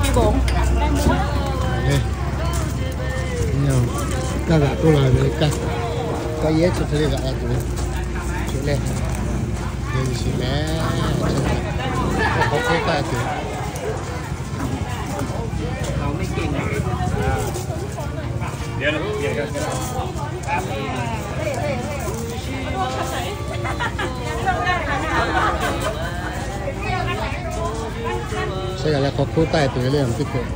พี่บงเนี่ยก็แบบตัวอะไรเลยก็เยอะสุดเลยก็อะไรตัวชุดเลยยังชิมแม่เขาเคยตายตัวเราไม่เก่งเดี๋ยวกันใช่แล้วเขาคู่ใต้ตัวเรื่องที่เกิด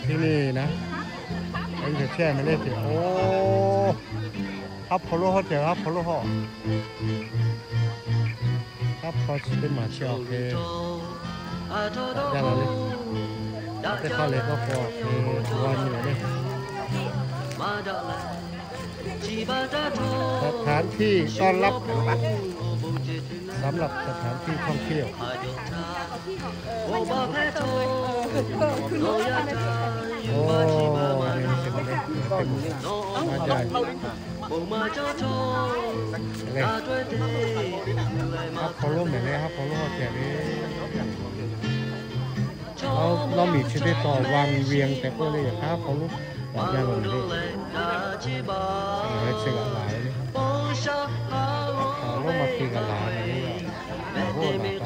ที่นี่นะไอ้แช่ไม่ได้สิโอ้ครับพอรู้เขาเจอครับพอรู้เขาครับพอชิดมาเชียวโอเคยังไงเลยจะเข้าเลยก็พอวันอยู่เลยสถานที่ต้อนรับ สำหรับสถานที่ท่องเที่ยวโอ้นี่เป็นอะไรเป็นมาใหญ่เลยครับเขาล้มแบบนี้ครับเขาล้มแบบนี้เรามีชื่อได้ต่อวังเวียงแต่ก็เลยอยากครับเขาล้มแบบนี้เลยนี่เสียงอะไรนี่เขาล้มมาตีกันหลายนี่ก็โอ้โหหนัก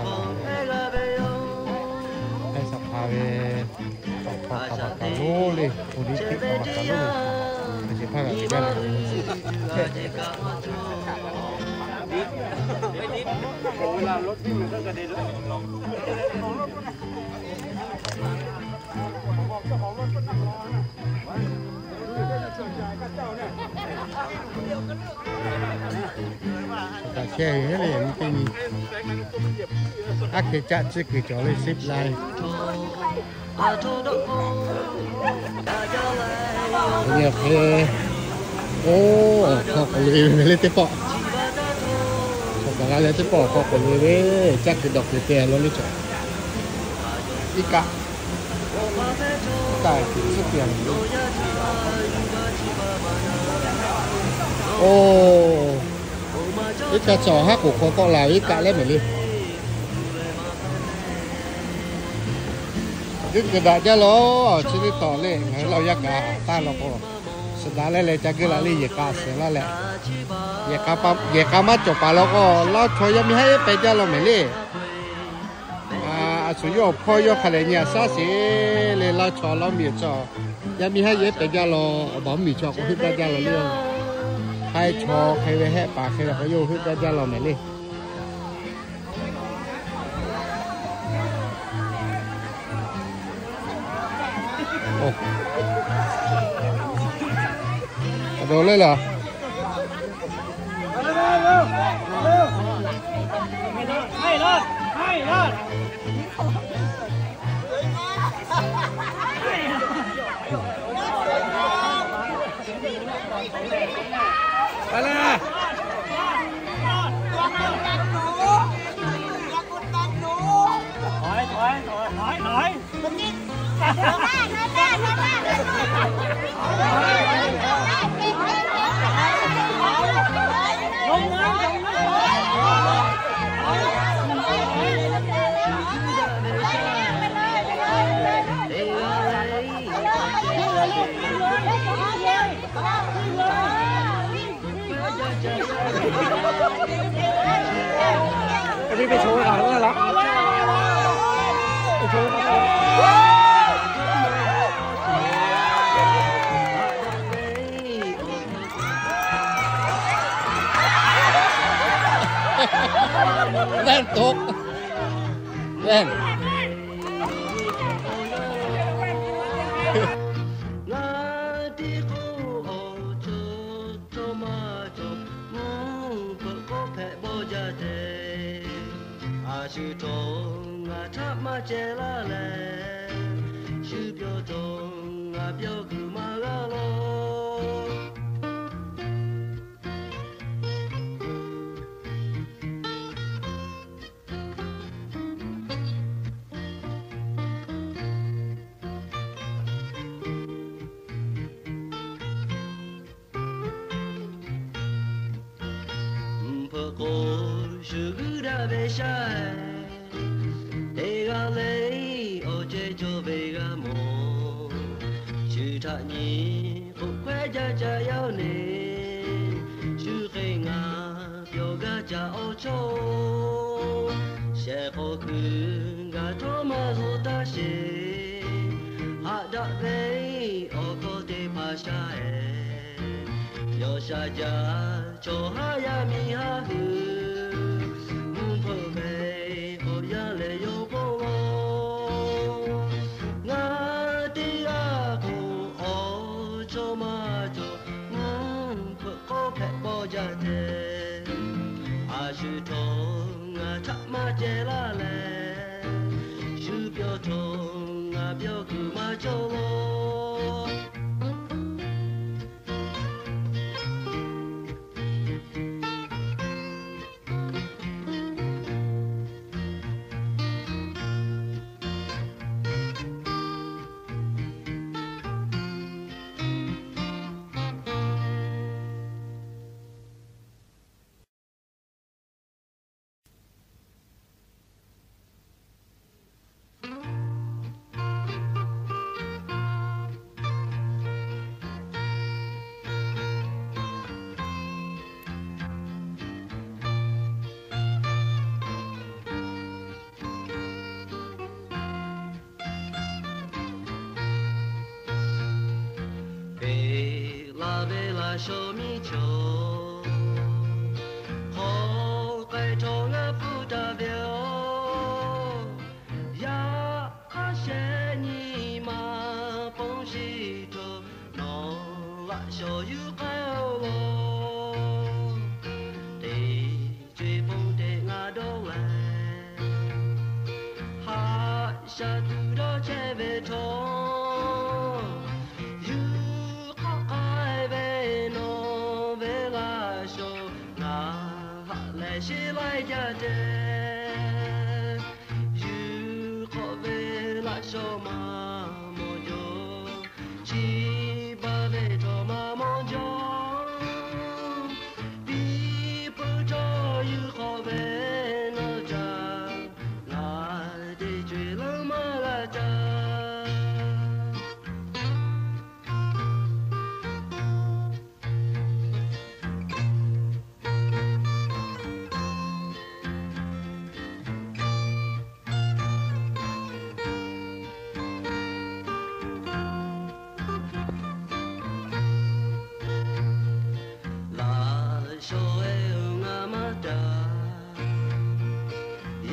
ให้สภาเวสองพอขับกาโลเลยคนที่ติดขับกาโลเลยไม่ใช่ภาคอะไรกันเลยเวลารถวิ่งมันก็กระเด็นแล้วแต่แค่นี้เลยมันเป็นอักเขจะจะคือจอเลยซิปไลน์เนี่ยเพโอ้ขอบคุณเลยไม่เล่นเตะปะขอบคุณเลยเตะปะขอบคุณเลยจักคือดอกเตะแล้วนี่จ้ะอีกะแต่สุดเปลี่ยนโอ้อีกะจ่อฮักหัวคอก็ลายอีกะเล่นเหมือนเลยยึดกระดาษจะล้อชิ้นต่อเลยเราอยากกาต้านเราก็สุดท้ายเลยจะกินอะไรอยากกาเสียแล้วแหละอยากกาปั๊บอยากกามาจบไปแล้วก็เราช่วยยังมีให้ไปจะเราไม่เลยสุยพอยขนาดนี้ซาเสียเลยเราชอเรามีจอยังมีให้เย็บไปจะเราบ่มีจอก็ขึ้นไปจะเราเรื่องให้ชอใครไปให้ปากใครเราก็โยขึ้นไปจะเราไม่เลยโอ้โดนเลยเหรอให้รอดไปเลยถอยพี่ไปโชว์ก่อนแล้วเหรอไปโชว์ก่อนเล่นตกเล่นชูตงอาทับมาเจลาเลชูเปียวตงอาเปียวคือมาลาโลเพอโกชูกุดาเบชาเอกาเลโอเจโจเบกามชูทานีอุควะจาจายาวเนชูเรงาเปียวกาจาโอโชเชโคคือกาโทมาโซตาเชหาดะเบโอโคเตพาชาเอโยชาจาโชหายามิฮาฮืชูทงอาทับมาเจลาเลชูเปียวทงอาเปียวคือมาโจโล là số mi châu khó cái trâu ngã phụ ta biểu ya a sẽ nhị mà bông xì trâu nó là số yu cái ô để truy bông để ngã đâu lại ha sa tu đó che về trâu yu khó cái về nó về là số ngã lại chỉ lại gia đình yu khó về là số mà mô yo chỉ ba về trâu mà mô yo đi bờ trâu yu khó về nó cha là để chơi lắm mà là cha là số em ngamada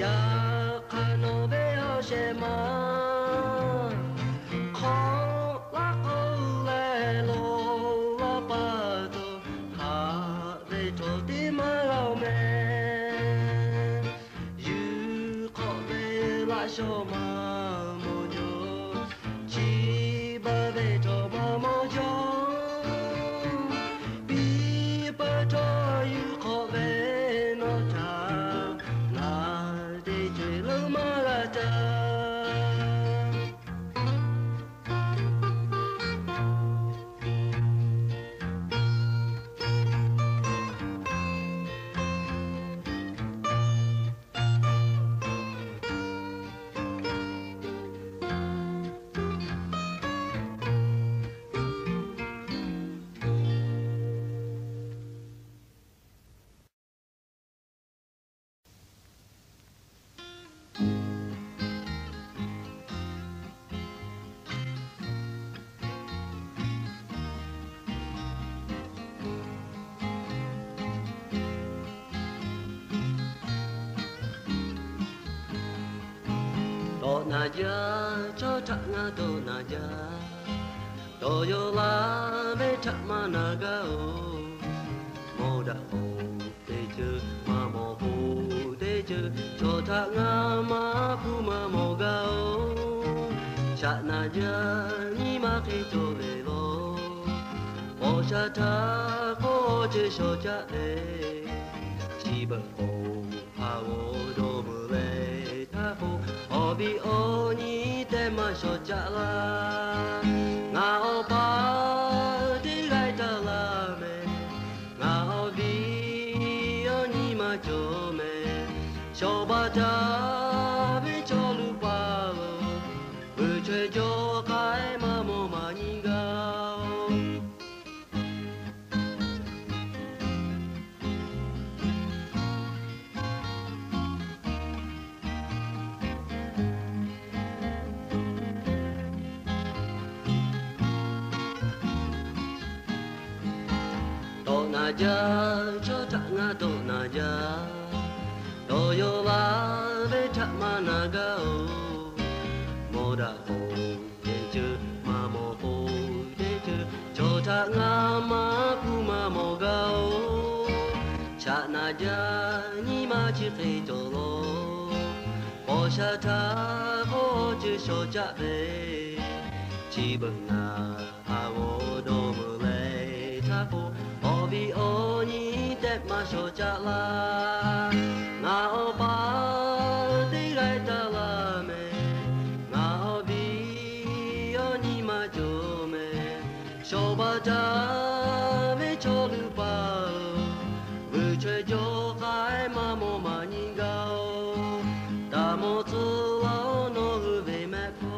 ya khano be oshema khó la ô lê lô la ba tô ha về thổ tim mà lâu mê yu khó về la số mà mô yo chỉ ba về thổ mà mô yo bi ba cho yu khó về nó cha là để chơi lỡ mà là cha Đô na ya cho thắc ngã đô na ya đô yo la về thắc mà na ga o mô đa hồ để chư mà mô hồ để chư cho thắc ngã mà phu mà mô ga o cha na ya ni ma khi cho về lo ô cha tha cô chê so cha e chỉ bờ hồ ha o đô mơ lệ tha hồ obi oni te ma so cha la nga o pa ti gai ta la me nga obi oni ma cho me so ba ta vi cho lu pa lo u che cho kai ma mo ma ni gao na ya cho thắc ngã đô na ya đô yo la về thắc mà na ga o mô đa hồ để chư mà mô hồ để chư cho thắc ngã mà phu mà mô ga o cha na ya ni ma chi khi cho lo bo sa tha ho chư so cha về chỉ bằng na ha o đô mơ lệ tha hồ obi oni te ma so cha la nga o pa ti gai ta la me nga obi oni ma jo me so ba ta me cho lu pa vu chue jo kai ma mo ma ni gao ta mo tu lo no hu ve me po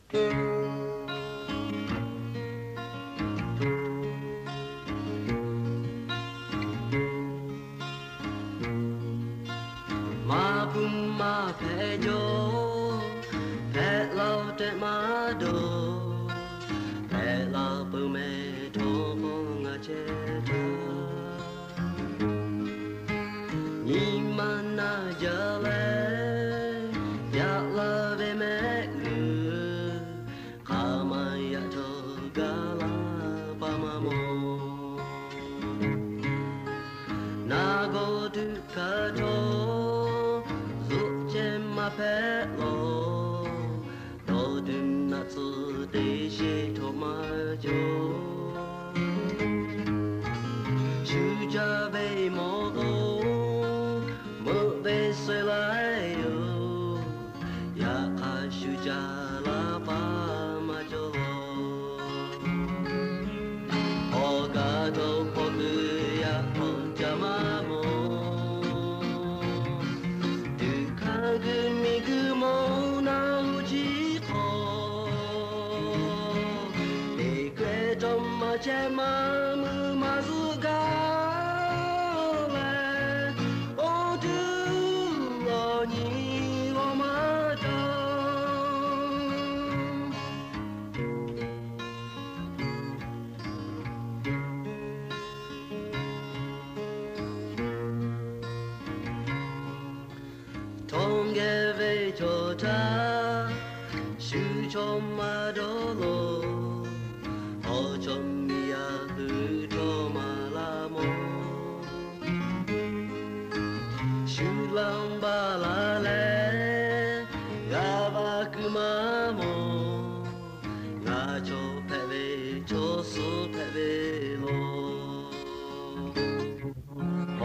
Ma pe jo pe lo te ma do pe lo pu me to nga che ta ni ma na ja le ya la ve me lu ka ma ya to ga la pa ma mo na go du ka to pe lo do dun na tsu de shi to ma jo shu ja bei mo go mo bei sui lai yo ya ka shu ja la pa ma jo o ga do po ku ya o ja ma mo che ma mu ma zu ga le o du lo ni lo ma da tong ge ve cho ta shu cho ma do lo o cho lang ba la le ga ba ku ma mo ga cho pe ve cho su pe ve lo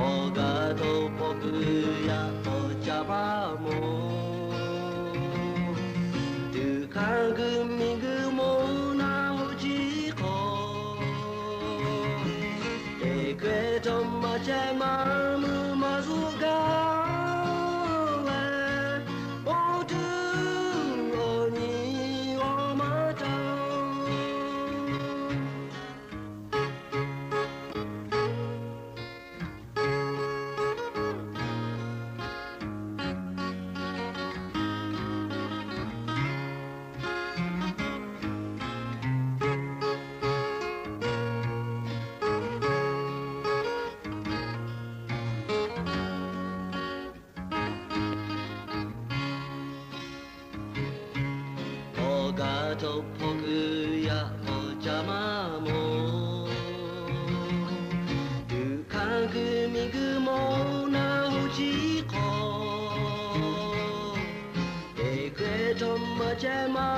o ga to po ku ya o cha ba mo du kan gu mi gu mo na ho ji ko e kwe to ma che ma mu ma zu ga ga to po ku ya o ja ma mo du kan gu mi gu mo na ho ji ko e kwe to ma che ma